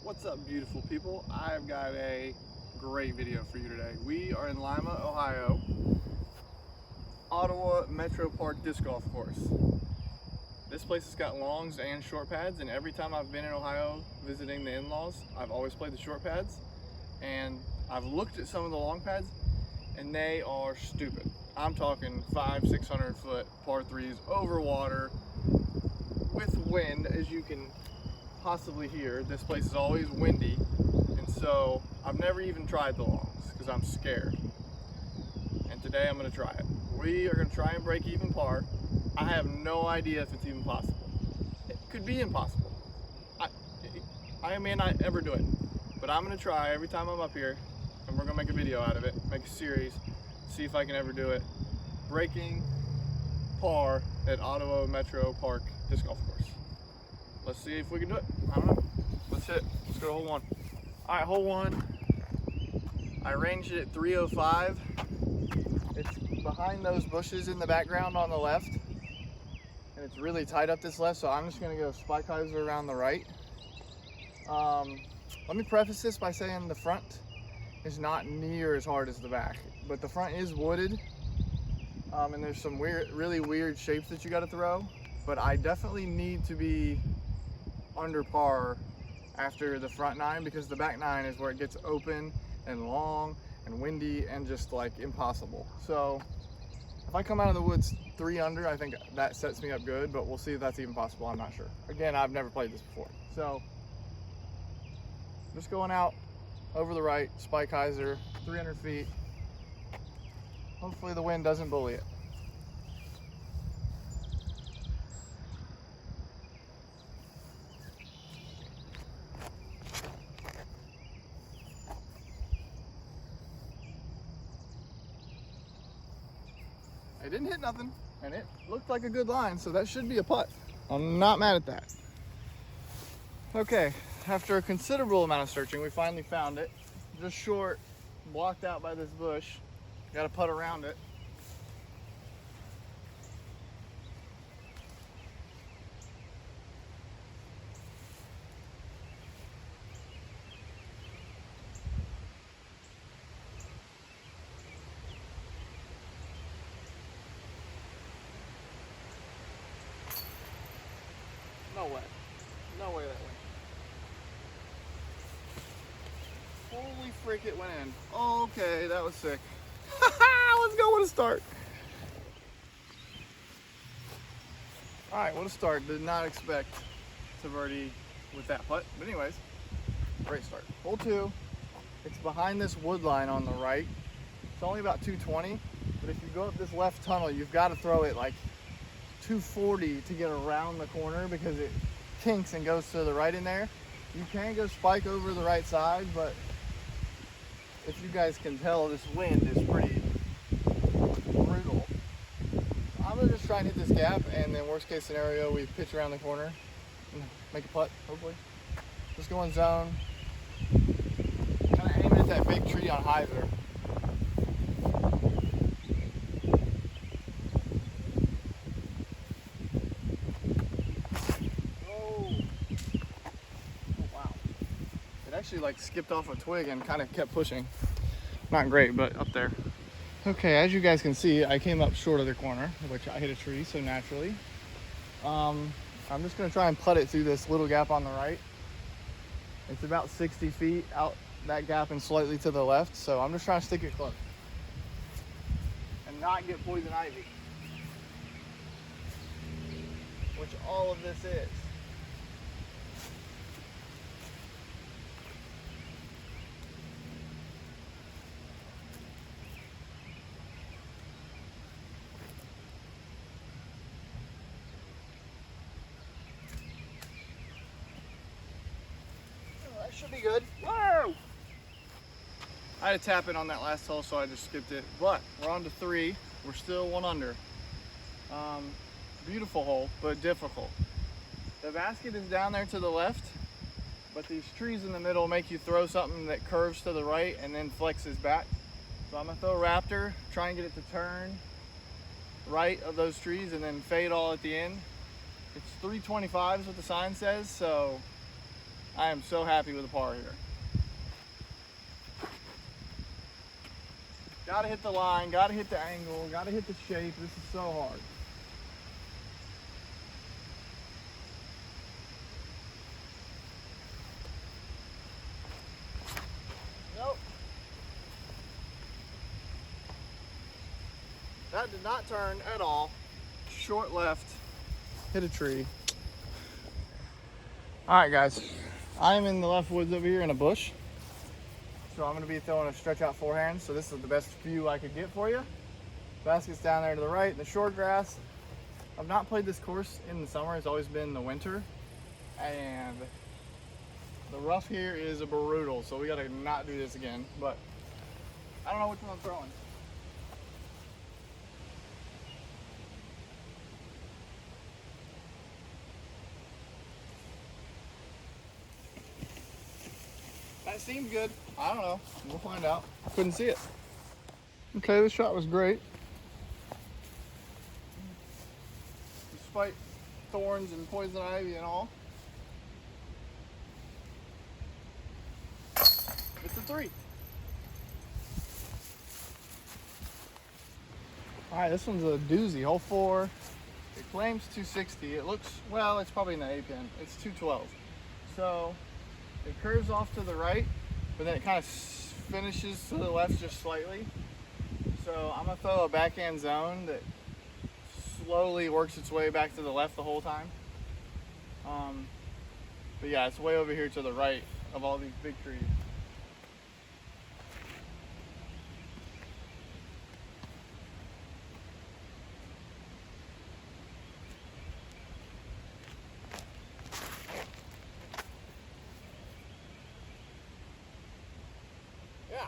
What's up, beautiful people? I've got a great video for you today. We are in Lima, Ohio, Ottawa Metro Park Disc Golf Course. This place has got longs and short pads, and every time I've been in Ohio visiting the in-laws, I've always played the short pads. And I've looked at some of the long pads, and they are stupid. I'm talking 500-600 foot par threes over water with wind, as you can possibly hear. This place is always windy, and so I've never even tried the longs because I'm scared. And today I'm going to try it. We are going to try and break even par. I have no idea if it's even possible. It could be impossible. I may not ever do it, but I'm going to try every time I'm up here, and we're going to make a video out of it, make a series, see if I can ever do it. Breaking par at Ottawa Metro Park Disc Golf Course. Let's see if we can do it. I don't know. Let's hit it. Let's go to hole one. All right, hole one. I ranged it at 305. It's behind those bushes in the background on the left. And it's really tight up this left, so I'm just gonna go spike hyzer around the right. Let me preface this by saying the front is not near as hard as the back, but the front is wooded. And there's some really weird shapes that you gotta throw. But I definitely need to be under par after the front nine, because the back nine is where it gets open and long and windy and just like impossible. So if I come out of the woods 3 under, I think that sets me up good, but we'll see if that's even possible. I'm not sure. Again, I've never played this before. So just going out over the right, spike hyzer, 300 feet. Hopefully the wind doesn't bully it. It didn't hit nothing, and it looked like a good line, so that should be a putt. I'm not mad at that. Okay, after a considerable amount of searching, we finally found it. Just short, blocked out by this bush. Got to putt around it. No way. No way that went. Holy frick, it went in. Okay, that was sick. Let's go with a start. Alright, what a start. Did not expect to birdie with that putt. But anyways, great start. Hole 2. It's behind this wood line on the right. It's only about 220, but if you go up this left tunnel, you've got to throw it like 240 to get around the corner, because it kinks and goes to the right in there. You can go spike over the right side, but if you guys can tell, this wind is pretty brutal. I'm gonna just try and hit this gap, and then worst case scenario, we pitch around the corner and make a putt, hopefully. Just go in zone. Kind of aiming at that big tree on hyzer. Actually like skipped off a twig and kind of kept pushing. Not great, but up there. Okay, as you guys can see, I came up short of the corner, which I hit a tree, so naturally. I'm just gonna try and putt it through this little gap on the right. It's about 60 feet out that gap and slightly to the left, so I'm just trying to stick it close and not get poison ivy, which all of this is. Should be good. Whoa! I had to tap in on that last hole, so I just skipped it. But we're on to 3. We're still 1 under. Beautiful hole, but difficult. The basket is down there to the left, but these trees in the middle make you throw something that curves to the right and then flexes back. So I'm gonna throw a Raptor, try and get it to turn right of those trees and then fade all at the end. It's 325 is what the sign says, so I am so happy with the par here. Gotta hit the line, gotta hit the angle, gotta hit the shape. This is so hard. Nope. That did not turn at all. Short left, hit a tree. All right, guys. I'm in the left woods over here in a bush. So I'm gonna be throwing a stretch out forehand. So this is the best view I could get for you. Basket's down there to the right in the short grass. I've not played this course in the summer. It's always been the winter. And the rough here is brutal. So we gotta not do this again. But I don't know which one I'm throwing. That seemed good. I don't know. We'll find out. Couldn't see it. Okay, this shot was great. Despite thorns and poison ivy and all. It's a 3. All right, this one's a doozy. Hole 4. It claims 260. It looks, well, it's probably in the A pin. It's 212. So it curves off to the right, but then it kind of finishes to the left just slightly. So I'm gonna throw a backhand zone that slowly works its way back to the left the whole time. But yeah, it's way over here to the right of all these big trees. Yeah,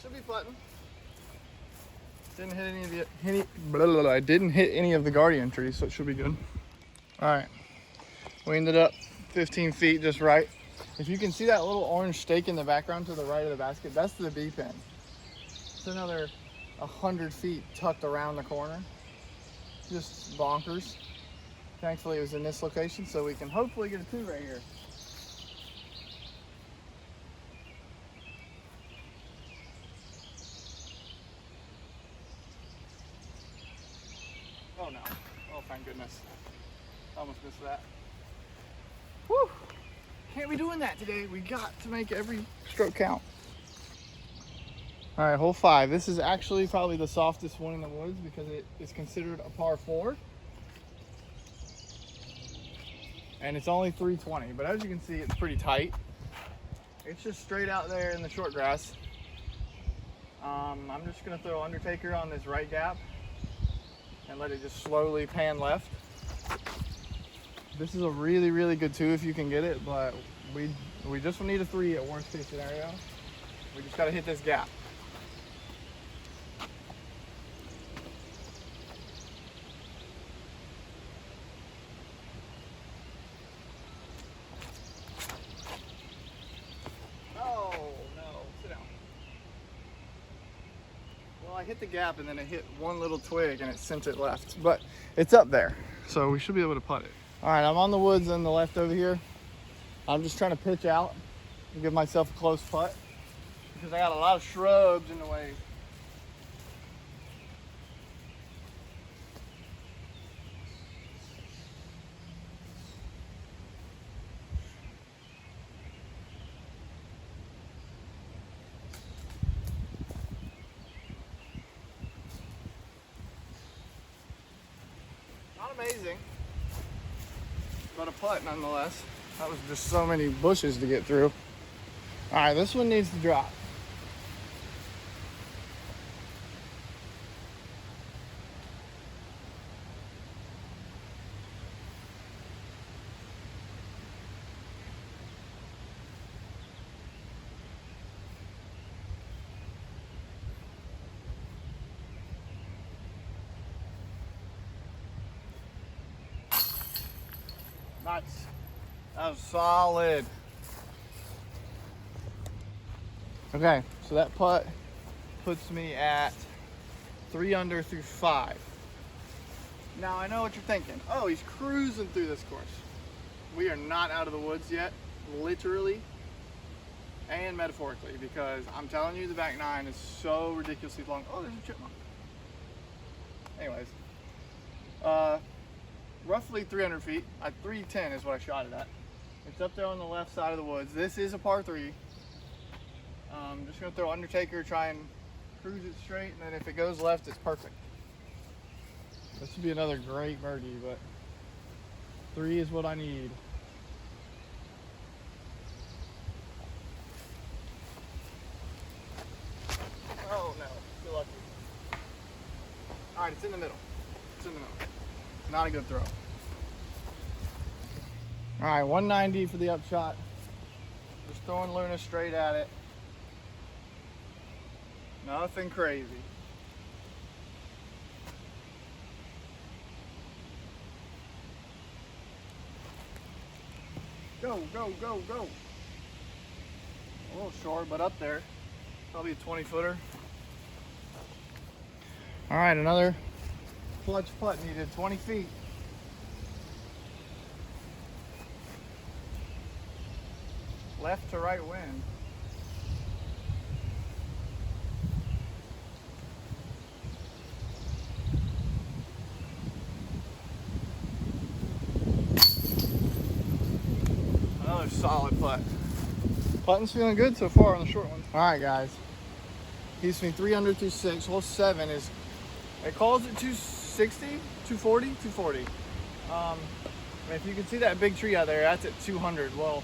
should be putting. Didn't hit I didn't hit any of the guardian trees, so it should be good. All right, we ended up 15 feet just right. If you can see that little orange stake in the background to the right of the basket, that's the B pin. It's another 100 feet tucked around the corner. Just bonkers. Thankfully it was in this location, so we can hopefully get a 2 right here. Oh no. Oh, thank goodness. Almost missed that. Whew. Can't be doing that today. We got to make every stroke count. All right, hole 5. This is actually probably the softest one in the woods because it is considered a par 4. And it's only 320, but as you can see, it's pretty tight. It's just straight out there in the short grass. I'm just gonna throw Undertaker on this right gap and let it just slowly pan left. This is a really, really good 2 if you can get it, but we just need a 3 at worst case scenario. We just gotta hit this gap. I hit the gap and then it hit one little twig and it sent it left, but it's up there, so we should be able to putt it. All right, I'm on the woods on the left over here. I'm just trying to pitch out and give myself a close putt because I got a lot of shrubs in the way. Amazing, but a putt nonetheless. That was just so many bushes to get through. All right, this one needs to drop. Nice. That was solid. Okay, so that putt puts me at 3 under through 5. Now I know what you're thinking. Oh, he's cruising through this course. We are not out of the woods yet. literally and metaphorically, because I'm telling you, the back nine is so ridiculously long. Oh, there's a chipmunk. Anyways, roughly 300 feet. At 310 is what I shot it at. It's up there on the left side of the woods. This is a par 3. I'm just gonna throw Undertaker, try and cruise it straight, and then if it goes left, it's perfect. This would be another great birdie, but 3 is what I need. Oh no, too lucky. All right, it's in the middle. It's in the middle. Not a good throw. All right, 190 for the upshot. Just throwing Luna straight at it. Nothing crazy. Go, go, go, go. A little short, but up there. Probably a 20 footer. All right, another clutch putt needed, 20 feet. Left to right wind. Another solid putt. Putting's feeling good so far on the short one. All right, guys. Keeps me 3 under through 6. Hole 7 is, it calls it 260, 240, 240. If you can see that big tree out there, that's at 200. Well,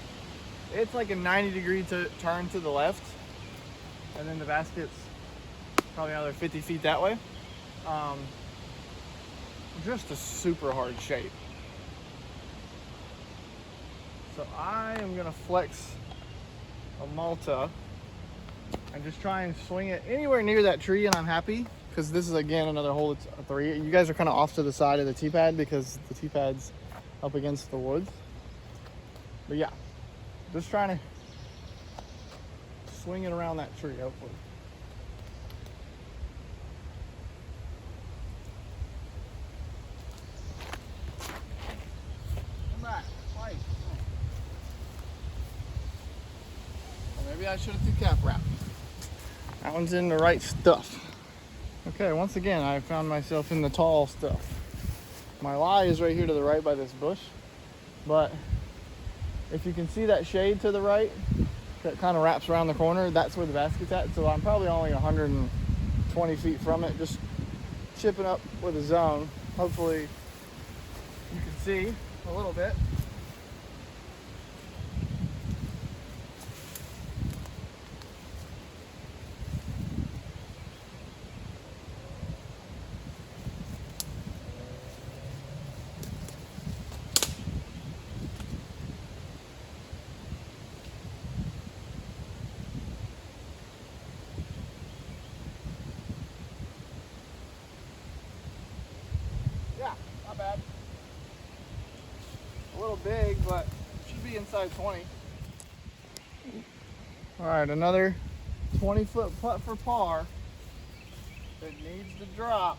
it's like a 90-degree turn to the left, and then the basket's probably another 50 feet that way. Just a super hard shape. So I am gonna flex a Malta and just try and swing it anywhere near that tree, and I'm happy because this is again another hole. It's a 3. You guys are kind of off to the side of the tee pad because the tee pad's up against the woods. But yeah, just trying to swing it around that tree, hopefully. Come back, fight. Well, maybe I should have threw cap wrap. That one's in the right stuff. Okay, once again, I found myself in the tall stuff. My lie is right here to the right by this bush, but if you can see that shade to the right that kind of wraps around the corner, that's where the basket's at. So I'm probably only 120 feet from it, just chipping up with a zone. Hopefully you can see a little bit. Not bad. A little big, but should be inside 20. All right, another 20-foot putt for par that needs to drop.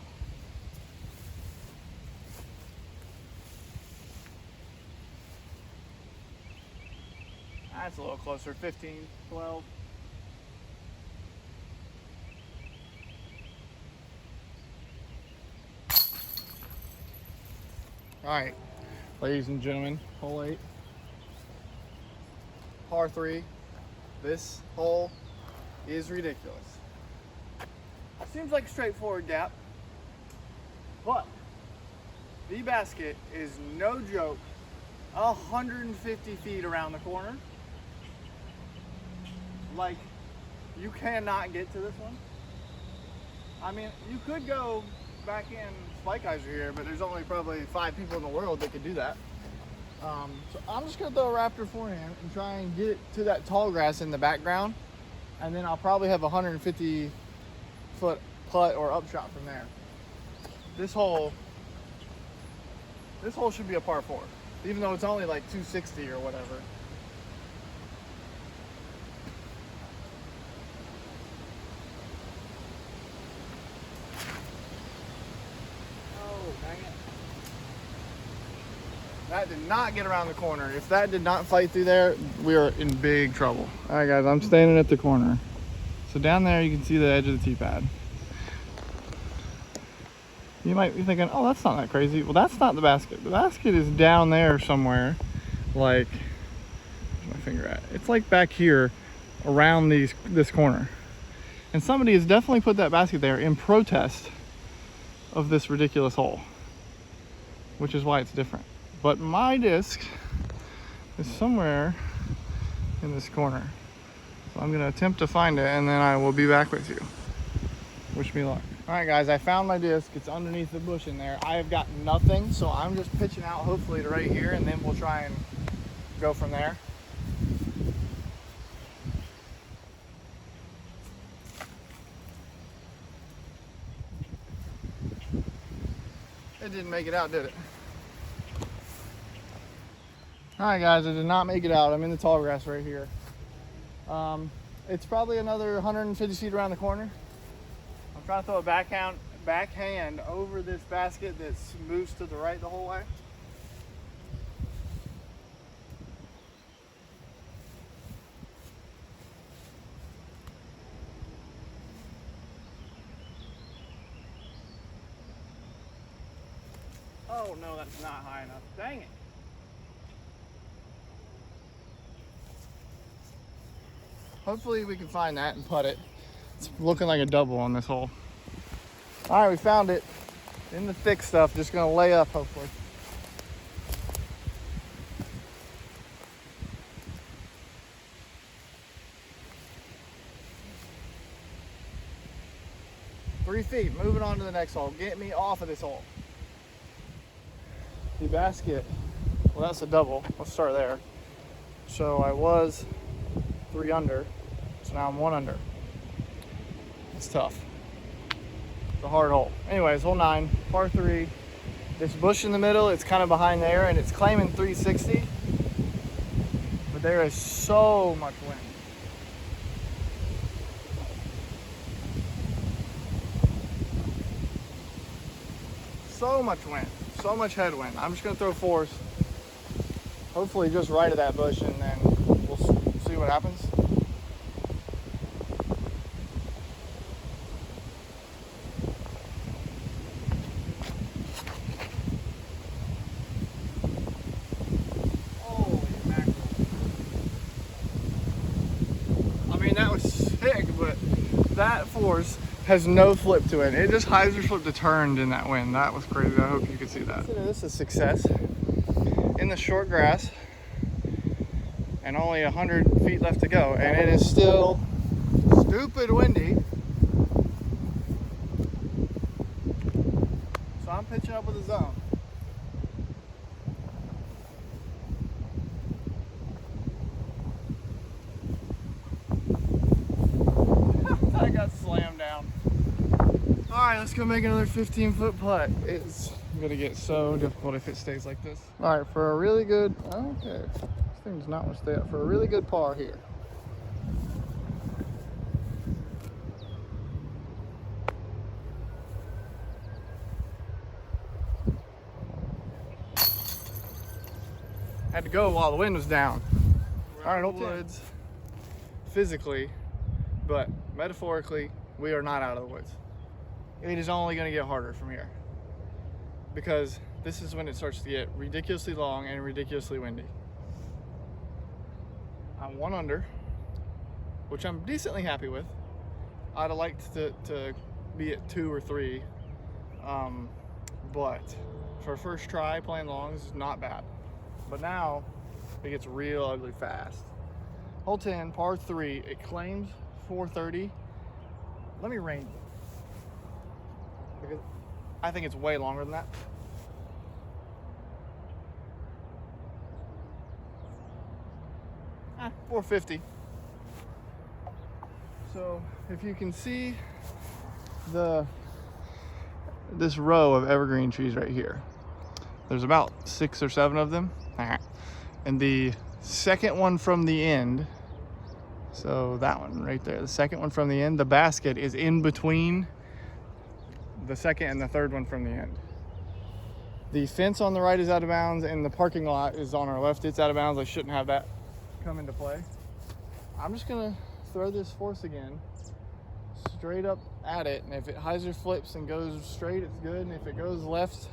That's a little closer, 15, 12. All right, ladies and gentlemen, hole 8, par 3. This hole is ridiculous. Seems like a straightforward gap, but the basket is no joke, 150 feet around the corner. Like, you cannot get to this one. I mean, you could go back in Spike Eyes are here, but there's only probably 5 people in the world that could do that. So I'm just gonna throw a Raptor forehand and try and get it to that tall grass in the background, and then I'll probably have a 150-foot putt or upshot from there. This hole should be a par 4, even though it's only like 260 or whatever. That did not get around the corner. If that did not fight through there, we are in big trouble. All right, guys, I'm standing at the corner. So down there, you can see the edge of the tee pad. You might be thinking, oh, that's not that crazy. Well, that's not the basket. The basket is down there somewhere. Like, where's my finger at? It's like back here around this corner. And somebody has definitely put that basket there in protest of this ridiculous hole, which is why it's different. But my disc is somewhere in this corner. So I'm gonna attempt to find it and then I will be back with you. Wish me luck. All right, guys, I found my disc. It's underneath the bush in there. I have got nothing, so I'm just pitching out hopefully to right here, and then we'll try and go from there. It didn't make it out, did it? All right, guys, I did not make it out. I'm in the tall grass right here. It's probably another 150 feet around the corner. I'm trying to throw a backhand over this basket that moves to the right the whole way. Oh no, that's not high enough. Dang it. Hopefully we can find that and putt it. It's looking like a double on this hole. All right, we found it in the thick stuff. Just gonna lay up, hopefully. Three feet, moving on to the next hole. Get me off of this hole. The basket, well, that's a double. Let's start there. So I was 3 under, so now I'm 1 under. It's tough. It's a hard hole. Anyways, hole 9, par 3. This bush in the middle, it's kind of behind there, and it's claiming 360, but there is so much wind. So much wind, so much headwind. I'm just gonna throw force, hopefully just right at that bush, and then we'll see what happens. Holy mackerel. I mean, that was sick, but that force has no flip to it. It just hyzer flipped to turned in that wind. That was crazy. I hope you could see that. Consider this a success. In the short grass, and only 100 feet left to go, and it is still stupid windy. So I'm pitching up with a zone. I got slammed down. All right, let's go make another 15-foot putt. It's gonna get so difficult if it stays like this. All right, for a really good, okay, this thing's not gonna stay up. For a really good par here. Had to go while the wind was down. All right, woods, physically, but metaphorically, we are not out of the woods. It is only going to get harder from here, because this is when it starts to get ridiculously long and ridiculously windy. I'm 1 under, which I'm decently happy with. I'd have liked to be at 2 or 3, but for a first try playing longs is not bad. But now it gets real ugly fast. Hole 10, par 3, it claims 430. Let me range it, because I think it's way longer than that. Ah, 450. So if you can see this row of evergreen trees right here, there's about 6 or 7 of them, and the second one from the end, so that one right there, the second one from the end, the basket is in between the second and the third one from the end. The fence on the right is out of bounds, and the parking lot is on our left. It's out of bounds. I shouldn't have that come into play. I'm just gonna throw this force again, straight up at it, and if it hyzer flips and goes straight, it's good, and if it goes left,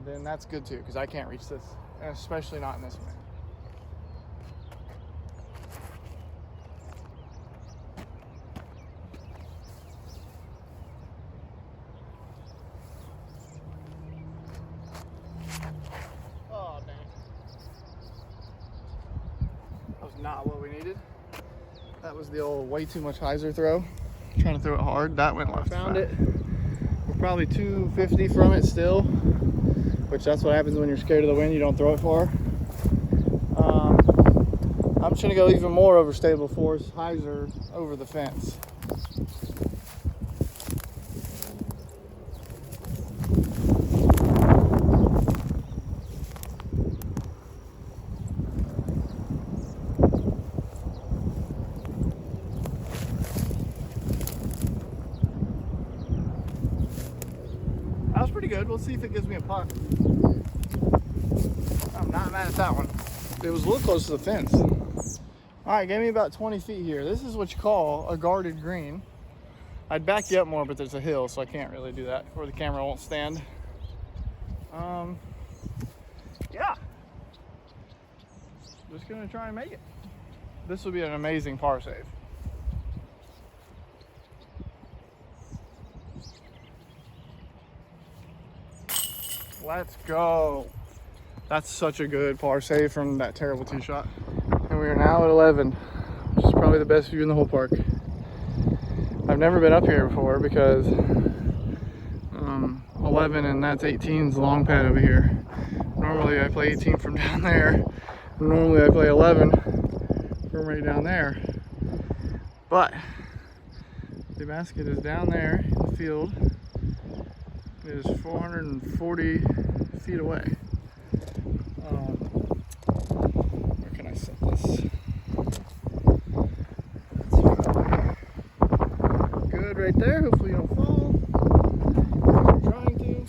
then that's good too, because I can't reach this, and especially not in this one. Oh, dang. That was not what we needed. That was the old way too much hyzer throw. Trying to throw it hard. That went left. Found it. We're probably 250 from it still, which that's what happens when you're scared of the wind. You don't throw it far. I'm just gonna go even more over stable force, hyzer over the fence. That was pretty good. We'll see if it gives me a puck. I'm not mad at that one. It was a little close to the fence. All right, gave me about 20 feet here. This is what you call a guarded green. I'd back you up more, but there's a hill, so I can't really do that, or the camera won't stand. Yeah. Just gonna try and make it. This will be an amazing par save. Let's go. That's such a good par save from that terrible tee shot. And we are now at 11, which is probably the best view in the whole park. I've never been up here before because 11 and that's 18's long pad over here. Normally I play 18 from down there. Normally I play 11 from right down there. But the basket is down there in the field. It is 440 feet away. Where can I set this? Good right there. Hopefully you don't fall. I'm trying to.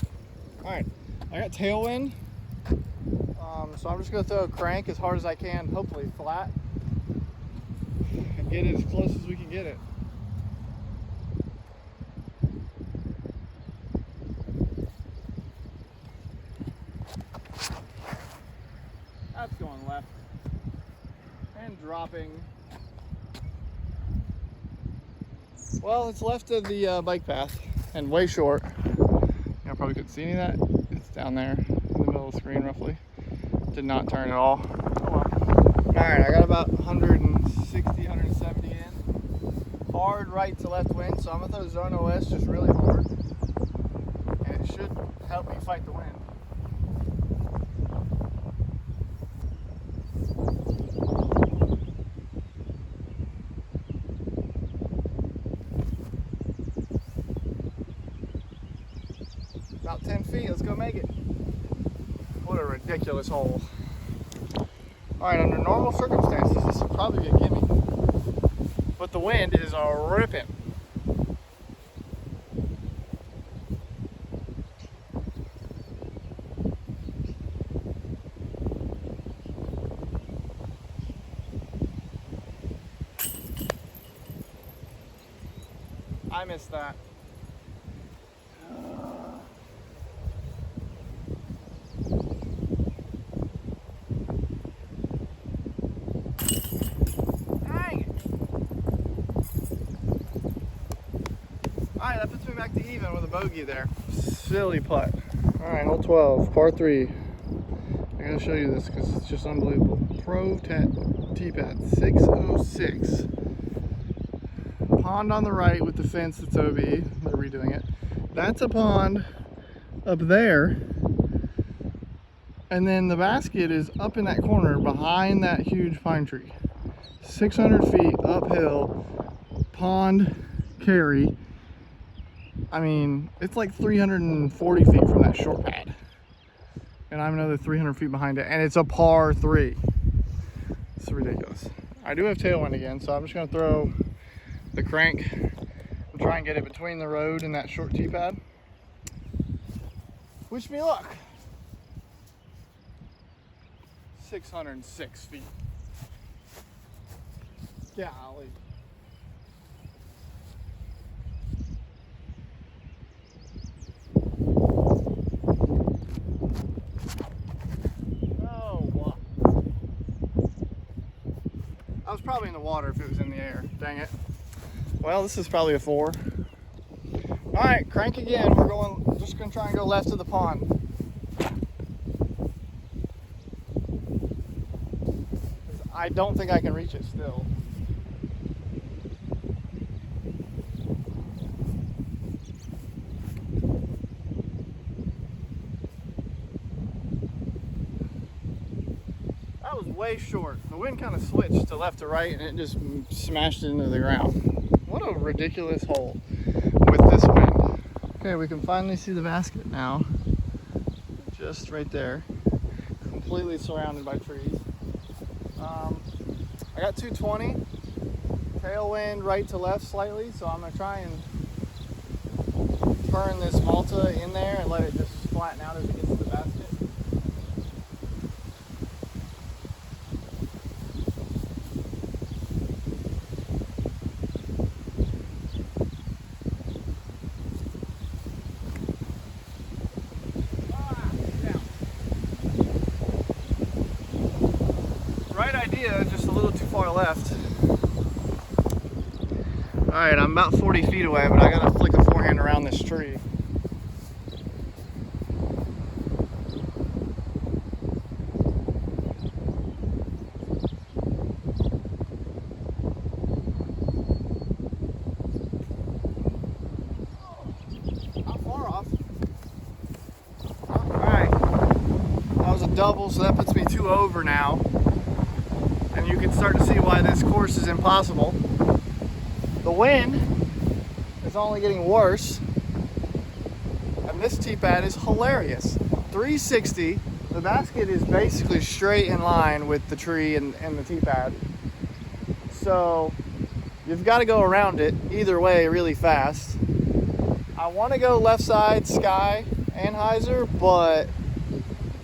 Alright, I got tailwind. So I'm just going to throw a crank as hard as I can, hopefully flat. And get it as close as we can get it. That's going left and dropping. Well, it's left of the bike path and way short. I probably couldn't see any of that. It's down there in the middle of the screen roughly. Did not turn at all. Oh well. Alright, I got about 160, 170 in. Hard right to left wind, so I'm going to throw Zone OS just really hard. And it should help me fight the wind. About 10 feet, let's go make it. What a ridiculous hole. Alright, under normal circumstances, this would probably be a gimme. But the wind is ripping. I missed that. Alright, that puts me back to even with a bogey there. Silly putt. Alright, hole 12, par 3. I gotta show you this because it's just unbelievable. Pro tee pad 606. Pond on the right with the fence that's OB. They're redoing it. That's a pond up there. And then the basket is up in that corner behind that huge pine tree. 600 feet uphill, pond carry. I mean, it's like 340 feet from that short pad. And I'm another 300 feet behind it, and it's a par 3. It's ridiculous. I do have tailwind again, so I'm just gonna throw the crank and try and get it between the road and that short tee pad. Wish me luck. 606 feet. Golly. Oh, wow. I was probably in the water if it was in the air. Dang it. Well, this is probably a 4. All right, crank again. We're going, just gonna try and go left of the pond. I don't think I can reach it still. That was way short. The wind kind of switched to left to right and it just smashed into the ground. What a ridiculous hole with this wind. Okay, we can finally see the basket now. Just right there. Completely surrounded by trees. I got 220. Tailwind right to left slightly, so I'm gonna try and turn this Malta in there and let it just flatten out as it gets to the basket. Right idea, just a little too far left. Alright, I'm about 40 feet away, but I gotta flick a forehand around this tree. Not far off. Alright, that was a double, so that puts me 2 over now. And you can start to see why this course is impossible. The wind is only getting worse, and this tee pad is hilarious. 360, the basket is basically straight in line with the tree and the tee pad. So you've got to go around it either way really fast. I want to go left side, Sky, Anheuser, but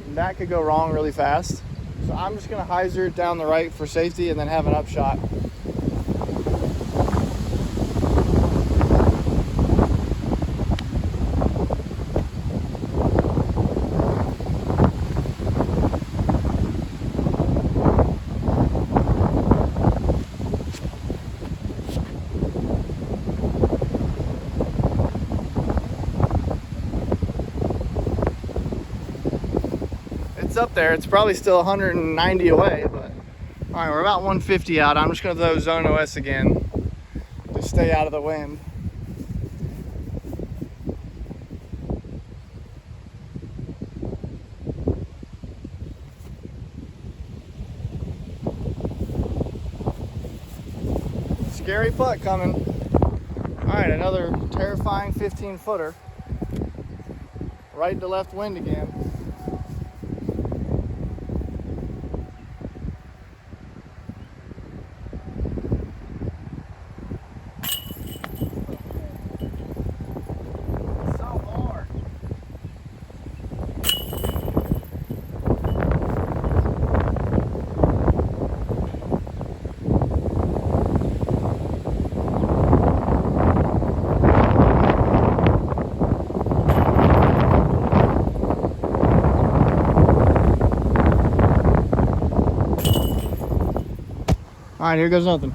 that could go wrong really fast. So I'm just going to hyzer it down the right for safety and then have an upshot. Up there, it's probably still 190 away, but all right, we're about 150 out. I'm just gonna throw Zone OS again to stay out of the wind. Scary putt coming. All right, another terrifying 15-footer. Right to left wind again. All right, here goes nothing.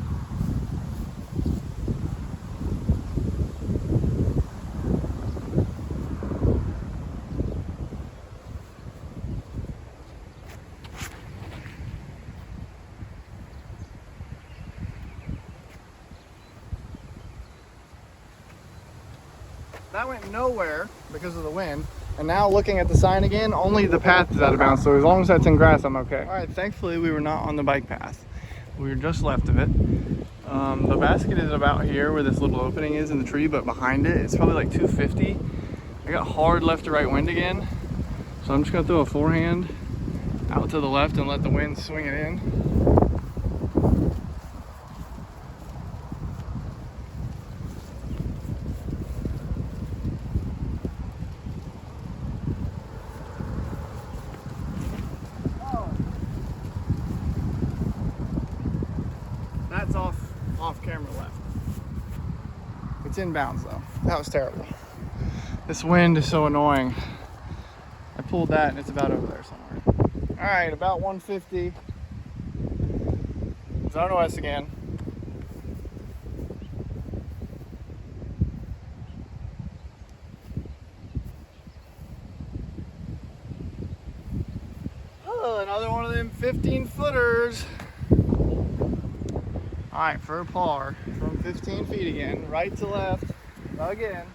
That went nowhere because of the wind. And now looking at the sign again, only the path is out of bounds. So as long as that's in grass, I'm okay. All right, thankfully we were not on the bike path. We were just left of it. The basket is about here where this little opening is in the tree, but behind it, it's probably like 250. I got hard left to right wind again. So I'm just gonna throw a forehand out to the left and let the wind swing it in. It's off camera left. It's inbounds though. That was terrible. This wind is so annoying. I pulled that and it's about over there somewhere. All right, about 150. Zone OS again. Oh, another one of them 15 footers. All right, for a par from 15 feet again, right to left, again.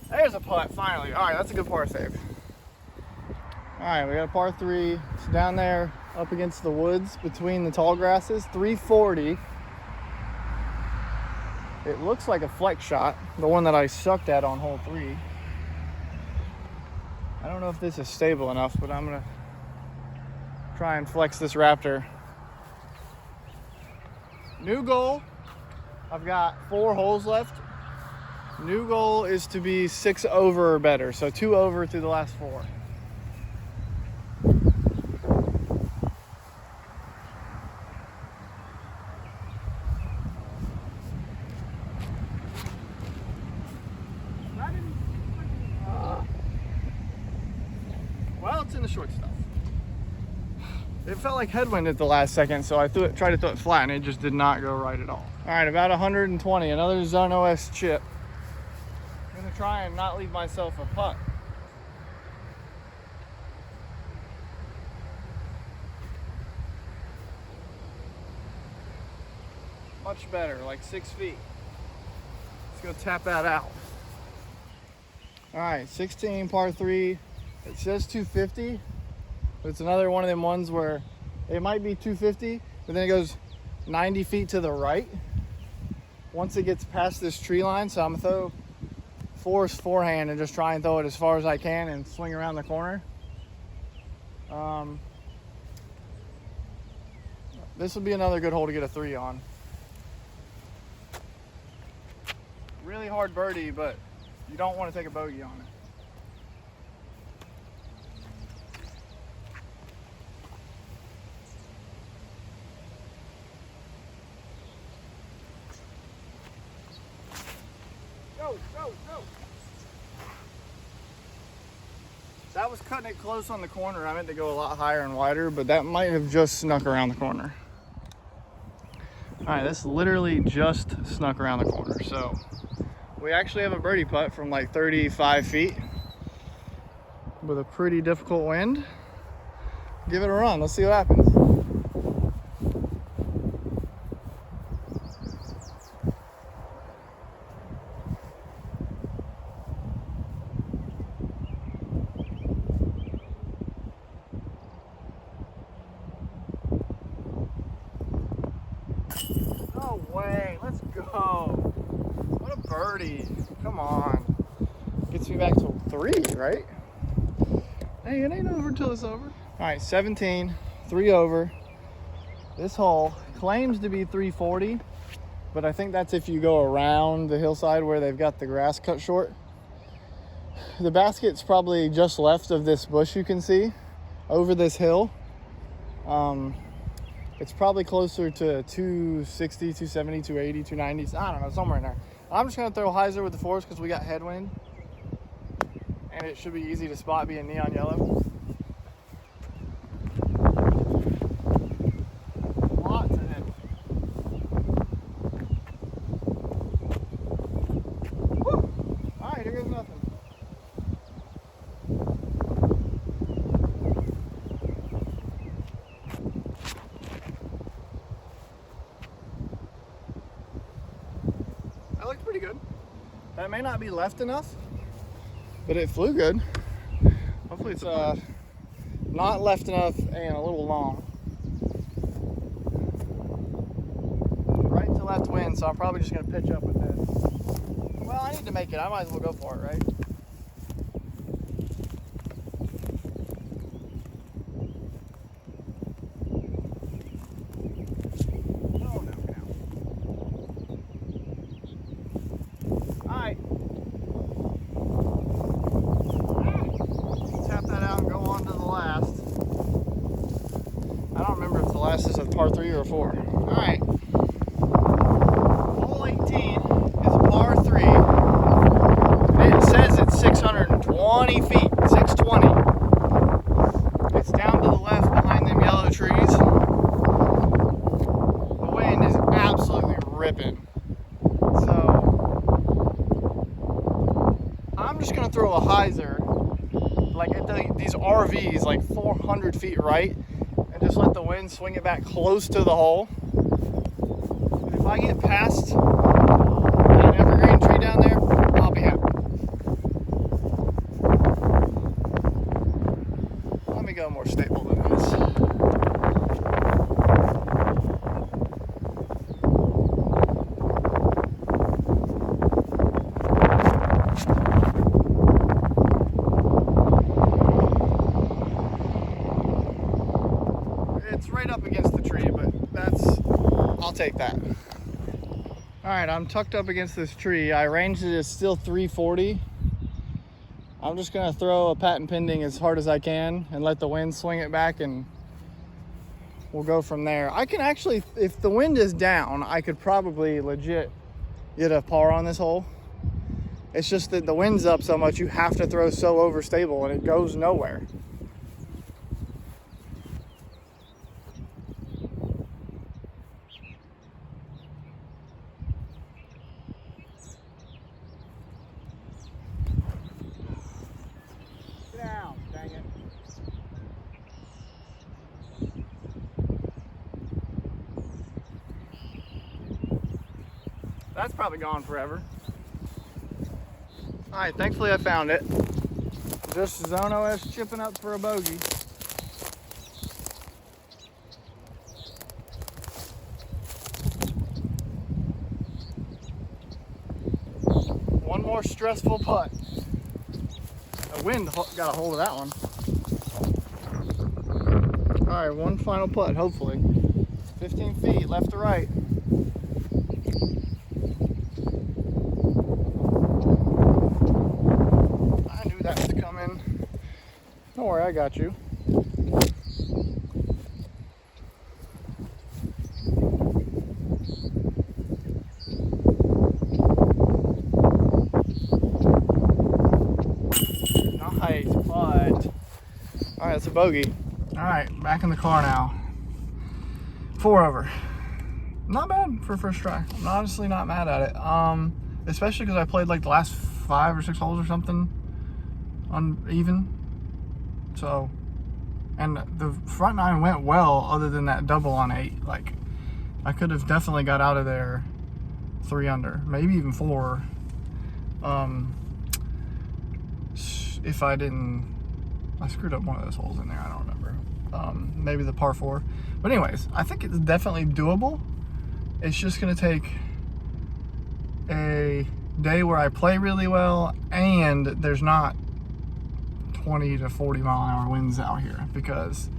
There's a putt, finally. All right, that's a good par save. All right, we got a par 3. It's down there up against the woods between the tall grasses, 340. It looks like a flex shot, the one that I sucked at on hole 3. I don't know if this is stable enough, but I'm gonna try and flex this Raptor. New goal, I've got 4 holes left. New goal is to be 6 over or better, so 2 over through the last 4. Well, it's in the short stuff. It felt like headwind at the last second, so I tried to throw it flat, and it just did not go right at all. All right, about 120, another Zone OS chip. I'm gonna try and not leave myself a putt. Much better, like 6 feet. Let's go tap that out. All right, 16 par 3. It says 250, but it's another one of them ones where it might be 250, but then it goes 90 feet to the right once it gets past this tree line. So I'm gonna force forehand and just try and throw it as far as I can and swing around the corner. This will be another good hole to get a 3 on. Really hard birdie, but you don't want to take a bogey on it. Go, go, go. That was cutting it close on the corner. I meant to go a lot higher and wider, but that might have just snuck around the corner. All right, this literally just snuck around the corner. So we actually have a birdie putt from like 35 feet with a pretty difficult wind. Give it a run. Let's see what happens. No way. Let's go. What a birdie. Come on. Gets me back to 3, right? Hey, it ain't over till it's over. All right, 17, 3 over. This hole claims to be 340, but I think that's if you go around the hillside where they've got the grass cut short. The basket's probably just left of this bush you can see over this hill. It's probably closer to 260, 270, 280, 290. I don't know, somewhere in there. I'm just gonna throw hyzer with the force because we got headwind. And it should be easy to spot being neon yellow. Lots of it. Woo! Alright, here goes nothing. That looked pretty good. That may not be left enough, but it flew good. Hopefully it's not left enough and a little long. Right to left wind, so I'm probably just gonna pitch up with this. Well, I need to make it. I might as well go for it, right? I don't remember if the last is a par 3 or a 4. All right. Hole 18 is a par 3. It says it's 620 feet, 620. It's down to the left behind them yellow trees. The wind is absolutely ripping. So I'm just gonna throw a hyzer, like at these RVs, like 400 feet right, and just let the wind swing it back close to the hole. And if I get past an evergreen tree down there, I'll be happy. Let me go more stable than this. It's right up against the tree, but I'll take that. All right, I'm tucked up against this tree. I ranged it as still 340. I'm just gonna throw a patent pending as hard as I can and let the wind swing it back, and we'll go from there. I can actually, if the wind is down, I could probably legit get a par on this hole. It's just that the wind's up so much, you have to throw so overstable and it goes nowhere. Dang it. That's probably gone forever. All right, thankfully I found it. Just Zone OS chipping up for a bogey. One more stressful putt. The wind got a hold of that one. All right, one final putt, hopefully. 15 feet, left to right. I knew that was coming. Don't worry, I got you. Nice putt. All right, it's a bogey. All right, back in the car now. 4 over. Not bad for first try. I'm honestly not mad at it. Especially because I played like the last 5 or 6 holes or something uneven. So, and the front 9 went well other than that double on 8. Like, I could have definitely got out of there 3 under, maybe even 4. If I screwed up one of those holes in there, I don't remember. Maybe the par 4. But anyways, I think it's definitely doable. It's just gonna take a day where I play really well and there's not 20 to 40 mile an hour winds out here, because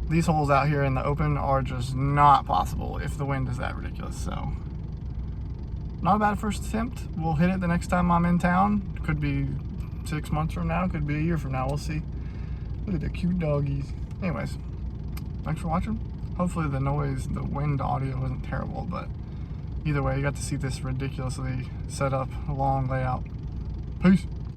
these holes out here in the open are just not possible if the wind is that ridiculous. So not a bad first attempt. We'll hit it the next time I'm in town. Could be 6 months from now, could be a year from now, we'll see. Look at the cute doggies. Anyways, thanks for watching. Hopefully the wind audio wasn't terrible, but either way, you got to see this ridiculously set up long layout. Peace.